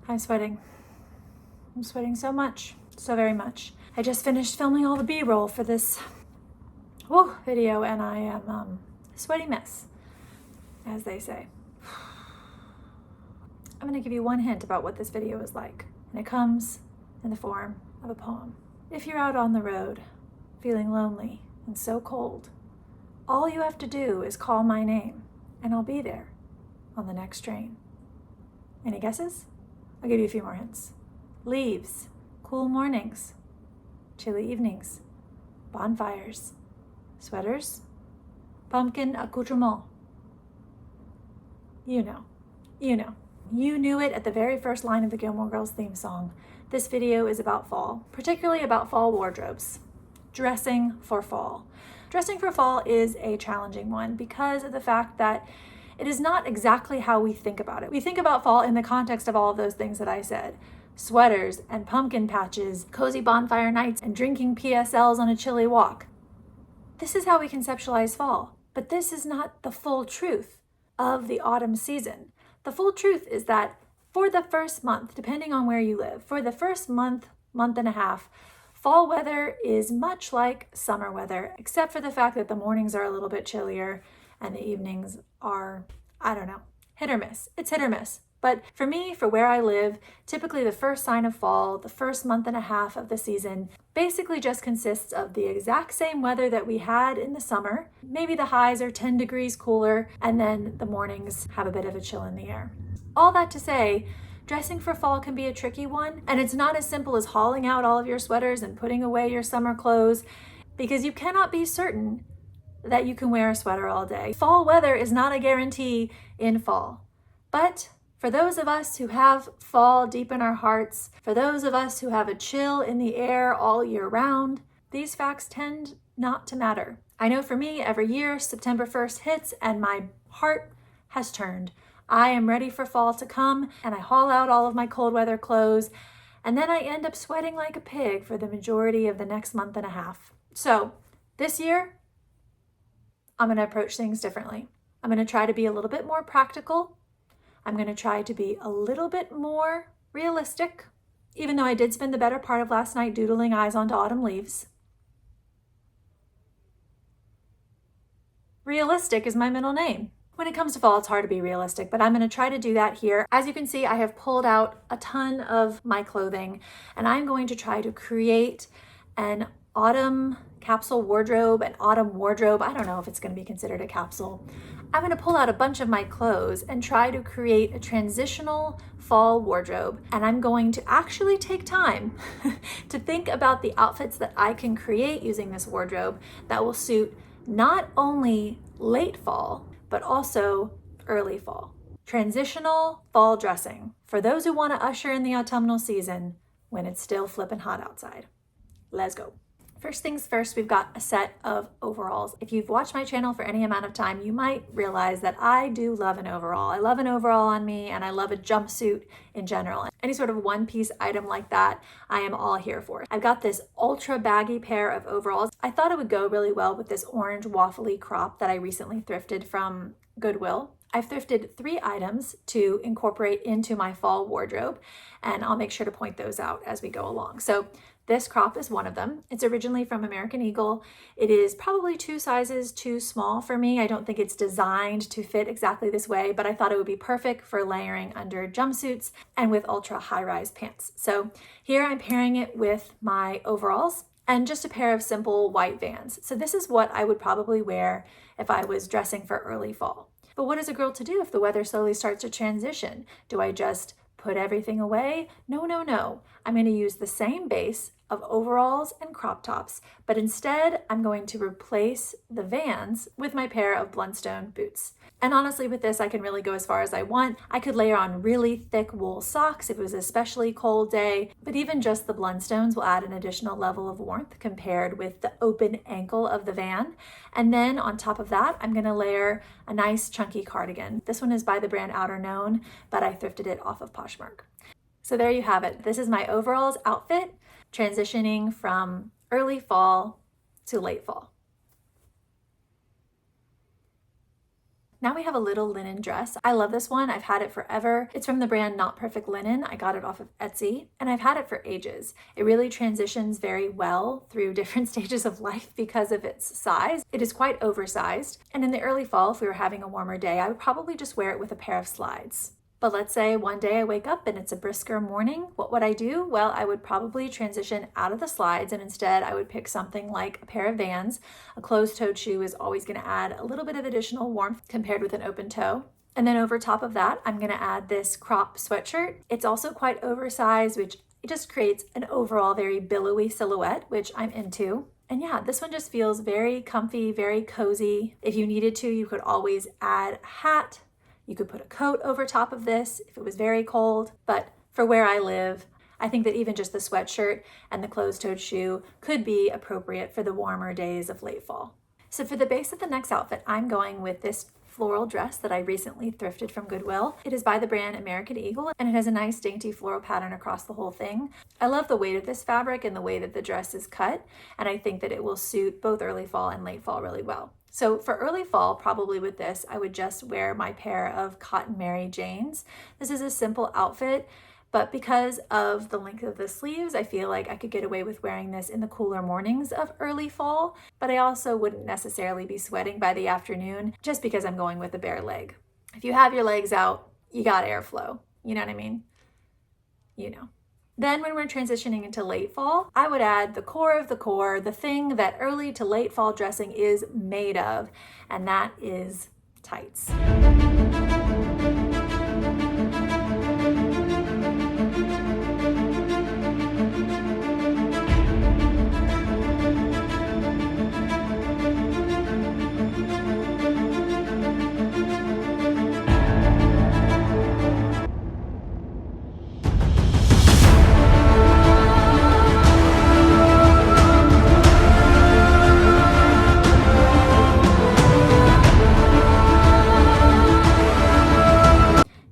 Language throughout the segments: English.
I'm sweating. I'm sweating so much, so very much. I just finished filming all the B-roll for this video, and I am a sweaty mess, as they say. I'm gonna give you one hint about what this video is like, and it comes in the form of a poem. If you're out on the road, feeling lonely and so cold, all you have to do is call my name, and I'll be there on the next train. Any guesses? I'll give you a few more hints. Leaves, cool mornings, chilly evenings, bonfires, sweaters, pumpkin accoutrement. You know. You knew it at the very first line of the Gilmore Girls theme song. This video is about fall, particularly about fall wardrobes. Dressing for fall. Dressing for fall is a challenging one because of the fact that it is not exactly how we think about it. We think about fall in the context of all of those things that I said. Sweaters and pumpkin patches, cozy bonfire nights, and drinking PSLs on a chilly walk. This is how we conceptualize fall, but this is not the full truth of the autumn season. The full truth is that for the first month, depending on where you live, for the first month and a half, fall weather is much like summer weather, except for the fact that the mornings are a little bit chillier and the evenings are, hit or miss. It's hit or miss. But for me, for where I live, typically the first sign of fall, the first month and a half of the season, basically just consists of the exact same weather that we had in the summer. Maybe the highs are 10 degrees cooler, and then the mornings have a bit of a chill in the air. All that to say, dressing for fall can be a tricky one, and it's not as simple as hauling out all of your sweaters and putting away your summer clothes, because you cannot be certain that you can wear a sweater all day. Fall weather is not a guarantee in fall. But for those of us who have fall deep in our hearts, for those of us who have a chill in the air all year round, these facts tend not to matter. I know for me, every year, September 1st hits and my heart has turned. I am ready for fall to come, and I haul out all of my cold weather clothes, and then I end up sweating like a pig for the majority of the next month and a half. So this year, I'm going to approach things differently. I'm going to try to be a little bit more practical. I'm going to try to be a little bit more realistic, even though I did spend the better part of last night doodling eyes onto autumn leaves. Realistic is my middle name. When it comes to fall, it's hard to be realistic, but I'm going to try to do that here. As you can see, I have pulled out a ton of my clothing, and I'm going to try to create an autumn capsule wardrobe, an autumn wardrobe. I don't know if it's going to be considered a capsule. I'm going to pull out a bunch of my clothes and try to create a transitional fall wardrobe. And I'm going to actually take time to think about the outfits that I can create using this wardrobe that will suit not only late fall, but also early fall. Transitional fall dressing for those who want to usher in the autumnal season when it's still flippin' hot outside. Let's go. First things first, we've got a set of overalls. If you've watched my channel for any amount of time, you might realize that I do love an overall. I love an overall on me, and I love a jumpsuit in general. Any sort of one-piece item like that, I am all here for. I've got this ultra baggy pair of overalls. I thought it would go really well with this orange waffly crop that I recently thrifted from Goodwill. I've thrifted 3 items to incorporate into my fall wardrobe, and I'll make sure to point those out as we go along. So this crop is one of them. It's originally from American Eagle. It is probably 2 sizes too small for me. I don't think it's designed to fit exactly this way, but I thought it would be perfect for layering under jumpsuits and with ultra high-rise pants. So here I'm pairing it with my overalls and just a pair of simple white Vans. So this is what I would probably wear if I was dressing for early fall. But what is a girl to do if the weather slowly starts to transition? Do I just put everything away? No. I'm going to use the same base of overalls and crop tops, but instead I'm going to replace the Vans with my pair of Blundstone boots. And honestly, with this, I can really go as far as I want. I could layer on really thick wool socks if it was an especially cold day, but even just the Blundstones will add an additional level of warmth compared with the open ankle of the Van. And then on top of that, I'm gonna layer a nice chunky cardigan. This one is by the brand Outerknown, but I thrifted it off of Poshmark. So there you have it. This is my overalls outfit, transitioning from early fall to late fall. Now we have a little linen dress. I love this one. I've had it forever. It's from the brand NotPerfectLinen. I got it off of Etsy and I've had it for ages. It really transitions very well through different stages of life because of its size. It is quite oversized. And in the early fall, if we were having a warmer day, I would probably just wear it with a pair of slides. But let's say one day I wake up and it's a brisker morning. What would I do? Well, I would probably transition out of the slides and instead I would pick something like a pair of Vans. A closed-toed shoe is always going to add a little bit of additional warmth compared with an open toe. And then over top of that, I'm going to add this crop sweatshirt. It's also quite oversized, which it just creates an overall very billowy silhouette, which I'm into. And yeah, this one just feels very comfy, very cozy. If you needed to, you could always add a hat. You could put a coat over top of this if it was very cold, but for where I live, I think that even just the sweatshirt and the closed-toed shoe could be appropriate for the warmer days of late fall. So for the base of the next outfit, I'm going with this floral dress that I recently thrifted from Goodwill. It is by the brand American Eagle and it has a nice dainty floral pattern across the whole thing. I love the weight of this fabric and the way that the dress is cut, and I think that it will suit both early fall and late fall really well. So for early fall, probably with this, I would just wear my pair of cotton Mary Janes. This is a simple outfit, but because of the length of the sleeves, I feel like I could get away with wearing this in the cooler mornings of early fall, but I also wouldn't necessarily be sweating by the afternoon just because I'm going with a bare leg. If you have your legs out, you got airflow. You know what I mean? You know. Then when we're transitioning into late fall, I would add the core of the core, the thing that early to late fall dressing is made of, and that is tights.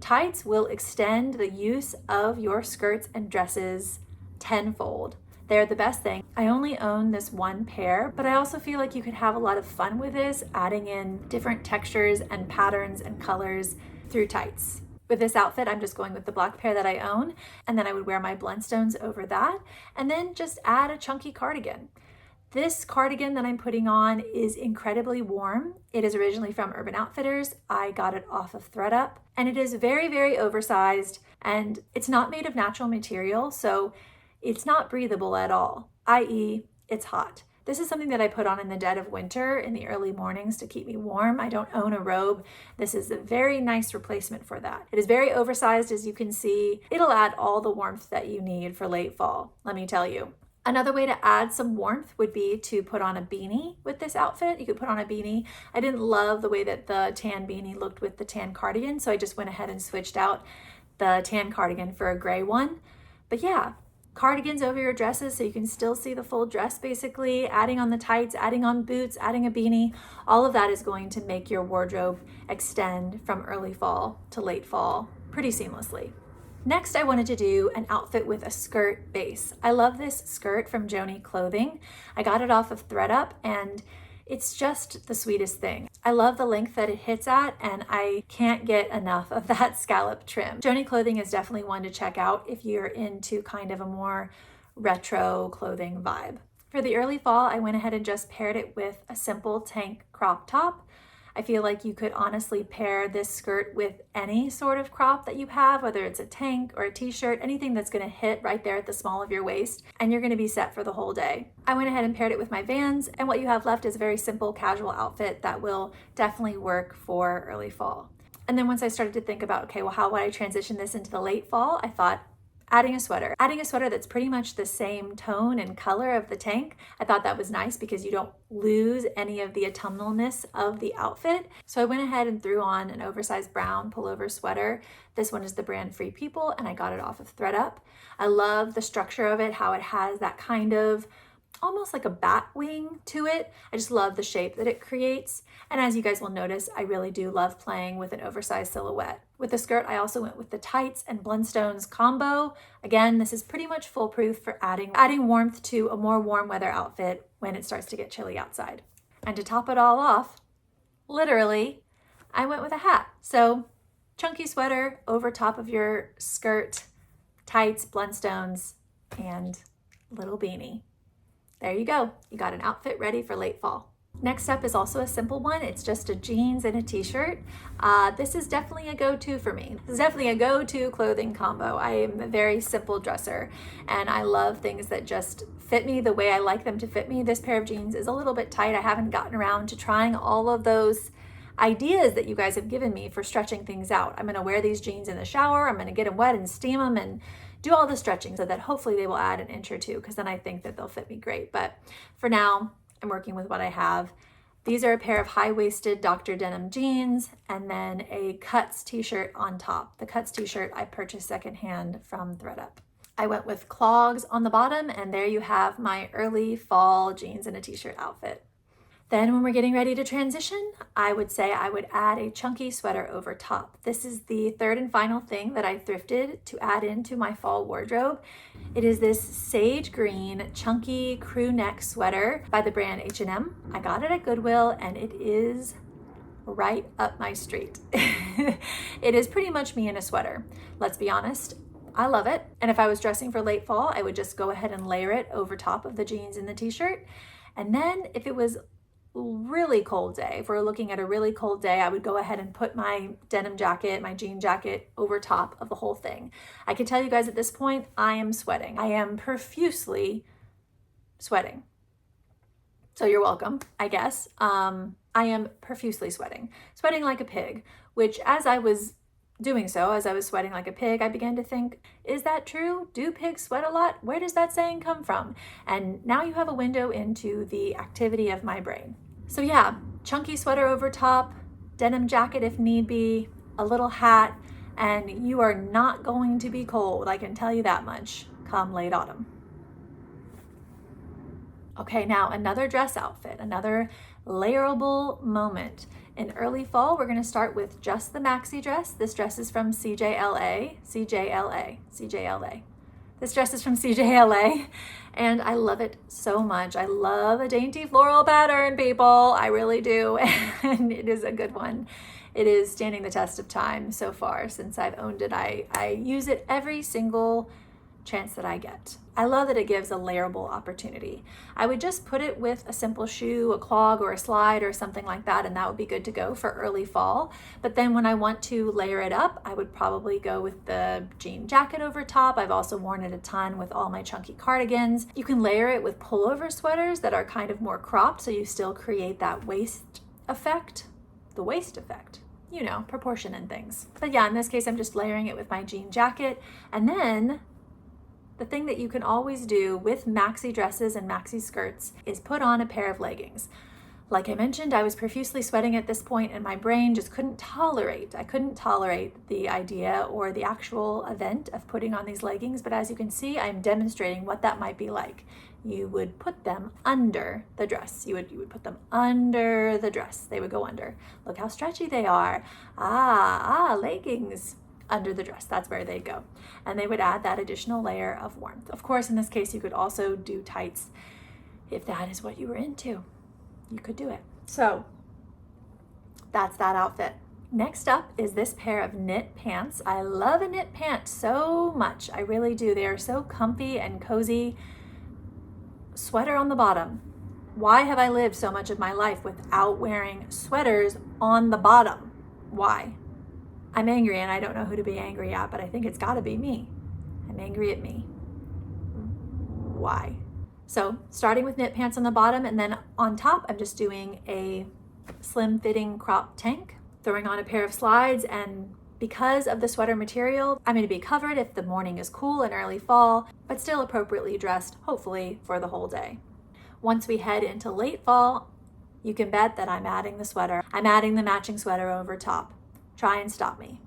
Tights will extend the use of your skirts and dresses tenfold. They're the best thing. I only own this one pair, but I also feel like you could have a lot of fun with this, adding in different textures and patterns and colors through tights. With this outfit, I'm just going with the black pair that I own, and then I would wear my Blundstones over that, and then just add a chunky cardigan. This cardigan that I'm putting on is incredibly warm. It is originally from Urban Outfitters. I got it off of thredUP, and it is very, very oversized, and it's not made of natural material, so it's not breathable at all, i.e. it's hot. This is something that I put on in the dead of winter in the early mornings to keep me warm. I don't own a robe. This is a very nice replacement for that. It is very oversized, as you can see. It'll add all the warmth that you need for late fall, let me tell you. Another way to add some warmth would be to put on a beanie with this outfit. You could put on a beanie. I didn't love the way that the tan beanie looked with the tan cardigan, so I just went ahead and switched out the tan cardigan for a gray one. But yeah, cardigans over your dresses so you can still see the full dress basically, adding on the tights, adding on boots, adding a beanie. All of that is going to make your wardrobe extend from early fall to late fall pretty seamlessly. Next, I wanted to do an outfit with a skirt base. I love this skirt from Joni Clothing. I got it off of thredUP and it's just the sweetest thing. I love the length that it hits at and I can't get enough of that scallop trim. Joni Clothing is definitely one to check out if you're into kind of a more retro clothing vibe. For the early fall, I went ahead and just paired it with a simple tank crop top. I feel like you could honestly pair this skirt with any sort of crop that you have, whether it's a tank or a t-shirt, anything that's gonna hit right there at the small of your waist, and you're gonna be set for the whole day. I went ahead and paired it with my Vans, and what you have left is a very simple casual outfit that will definitely work for early fall. And then once I started to think about, okay, well, how would I transition this into the late fall? I thought, adding a sweater that's pretty much the same tone and color of the tank. I thought that was nice because you don't lose any of the autumnalness of the outfit. So I went ahead and threw on an oversized brown pullover sweater. This one is the brand Free People and I got it off of thredUP. I love the structure of it, how it has that kind of almost like a bat wing to it. I just love the shape that it creates. And as you guys will notice, I really do love playing with an oversized silhouette. With the skirt, I also went with the tights and Blundstones combo. Again, this is pretty much foolproof for adding warmth to a more warm weather outfit when it starts to get chilly outside. And to top it all off, literally, I went with a hat. So chunky sweater over top of your skirt, tights, Blundstones, and little beanie. There you go. You got an outfit ready for late fall. Next up is also a simple one. It's just a jeans and a t-shirt. This is definitely a go-to for me. This is definitely a go-to clothing combo. I am a very simple dresser and I love things that just fit me the way I like them to fit me. This pair of jeans is a little bit tight. I haven't gotten around to trying all of those ideas that you guys have given me for stretching things out. I'm gonna wear these jeans in the shower. I'm gonna get them wet and steam them and do all the stretching so that hopefully they will add an inch or two, because then I think that they'll fit me great. But for now, I'm working with what I have. These are a pair of high-waisted Dr. Denim jeans and then a Cuts t-shirt on top. The Cuts t-shirt I purchased secondhand from thredUP. I went with clogs on the bottom, and there you have my early fall jeans and a t-shirt outfit. Then when we're getting ready to transition, I would say I would add a chunky sweater over top. This is the third and final thing that I thrifted to add into my fall wardrobe. It is this sage green chunky crew neck sweater by the brand H&M. I got it at Goodwill and it is right up my street. It is pretty much me in a sweater. Let's be honest, I love it. And if I was dressing for late fall, I would just go ahead and layer it over top of the jeans and the t-shirt. And then if it was really cold day, if we're looking at a really cold day, I would go ahead and put my denim jacket, my jean jacket over top of the whole thing. I can tell you guys at this point, I am sweating. I am profusely sweating. So you're welcome, I guess. I am profusely sweating like a pig, which as I was doing so, as I was sweating like a pig, I began to think, is that true? Do pigs sweat a lot? Where does that saying come from? And now you have a window into the activity of my brain. So yeah, chunky sweater over top, denim jacket if need be, a little hat, and you are not going to be cold, I can tell you that much, come late autumn. Okay, now another dress outfit, another layerable moment. In early fall, we're gonna start with just the maxi dress. This dress is from CJLA. This dress is from CJLA, and I love it so much. I love a dainty floral pattern, people. I really do, and it is a good one. It is standing the test of time so far since I've owned it. I use it every single chance that I get. I love that it gives a layerable opportunity. I would just put it with a simple shoe, a clog or a slide or something like that, and that would be good to go for early fall. But then when I want to layer it up, I would probably go with the jean jacket over top. I've also worn it a ton with all my chunky cardigans. You can layer it with pullover sweaters that are kind of more cropped, so you still create that waist effect, the waist effect. You know, proportion and things. But yeah, in this case, I'm just layering it with my jean jacket. And then the thing that you can always do with maxi dresses and maxi skirts is put on a pair of leggings. Like I mentioned, I was profusely sweating at this point and my brain just couldn't tolerate the idea or the actual event of putting on these leggings. But as you can see, I'm demonstrating what that might be like. You would put them under the dress. You would put them under the dress. They would go under. Look how stretchy they are. Leggings. Under the dress, that's where they'd go. And they would add that additional layer of warmth. Of course, in this case, you could also do tights if that is what you were into. You could do it. So that's that outfit. Next up is this pair of knit pants. I love a knit pant so much. I really do. They are so comfy and cozy. Sweater on the bottom. Why have I lived so much of my life without wearing sweaters on the bottom? Why? I'm angry and I don't know who to be angry at, but I think it's gotta be me. I'm angry at me. Why? So starting with knit pants on the bottom, and then on top, I'm just doing a slim fitting crop tank, throwing on a pair of slides, and because of the sweater material, I'm gonna be covered if the morning is cool in early fall, but still appropriately dressed, hopefully for the whole day. Once we head into late fall, you can bet that I'm adding the sweater. I'm adding the matching sweater over top. Try and stop me.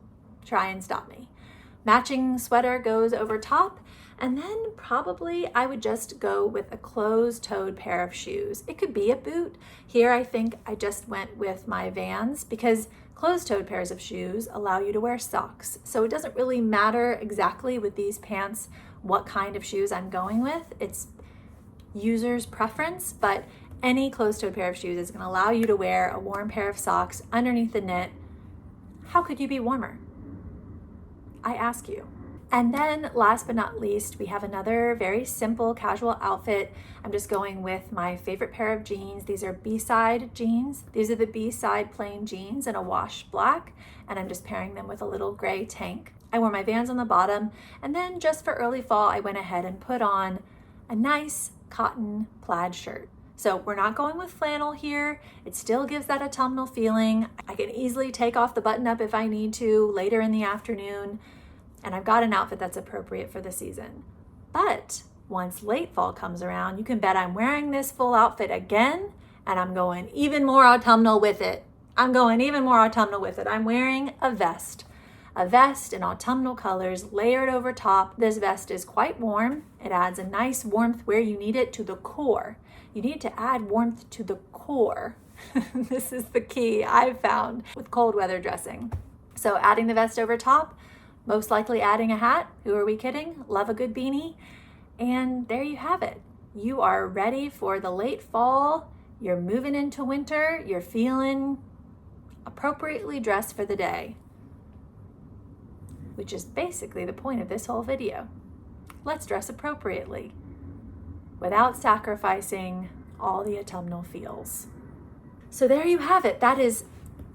Matching sweater goes over top, and then probably I would just go with a closed-toed pair of shoes. It could be a boot. Here I think I just went with my Vans because closed-toed pairs of shoes allow you to wear socks. So it doesn't really matter exactly with these pants what kind of shoes I'm going with. It's user's preference, but any closed-toed pair of shoes is going to allow you to wear a warm pair of socks underneath the knit How could you be warmer? I ask you. And then last but not least, we have another very simple casual outfit. I'm just going with my favorite pair of jeans. These are B-side jeans. These are the B-side plain jeans in a wash black, and I'm just pairing them with a little gray tank. I wore my Vans on the bottom, and then just for early fall, I went ahead and put on a nice cotton plaid shirt. So we're not going with flannel here. It still gives that autumnal feeling. I can easily take off the button up if I need to later in the afternoon. And I've got an outfit that's appropriate for the season. But once late fall comes around, you can bet I'm wearing this full outfit again, and I'm going even more autumnal with it. I'm wearing a vest in autumnal colors layered over top. This vest is quite warm. It adds a nice warmth where you need it to the core. You need to add warmth to the core. This is the key I've found with cold weather dressing. So adding the vest over top, most likely adding a hat. Who are we kidding? Love a good beanie. And there you have it. You are ready for the late fall. You're moving into winter. You're feeling appropriately dressed for the day, which is basically the point of this whole video. Let's dress appropriately without sacrificing all the autumnal feels. So there you have it. That is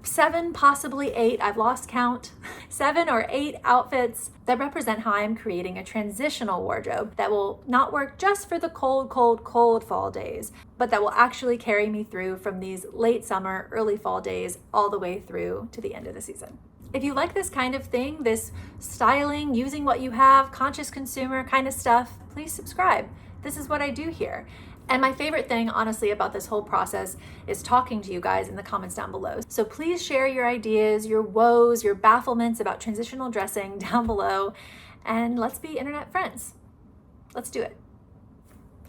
7, possibly 8, I've lost count, 7 or 8 outfits that represent how I'm creating a transitional wardrobe that will not work just for the cold, cold, cold fall days, but that will actually carry me through from these late summer, early fall days all the way through to the end of the season. If you like this kind of thing, this styling, using what you have, conscious consumer kind of stuff, please subscribe. This is what I do here. And my favorite thing, honestly, about this whole process is talking to you guys in the comments down below. So please share your ideas, your woes, your bafflements about transitional dressing down below, and let's be internet friends. Let's do it.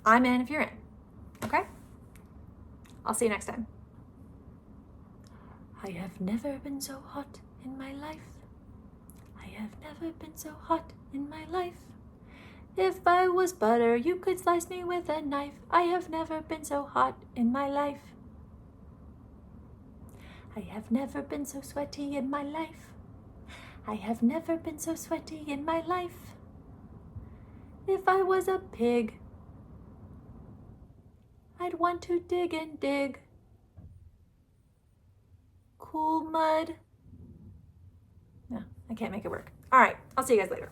I'm in if you're in, okay? I'll see you next time. I have never been so hot in my life. I have never been so hot in my life. If I was butter, you could slice me with a knife. I have never been so hot in my life. I have never been so sweaty in my life. I have never been so sweaty in my life. If I was a pig, I'd want to dig and dig. Cool mud. No, I can't make it work. All right, I'll see you guys later.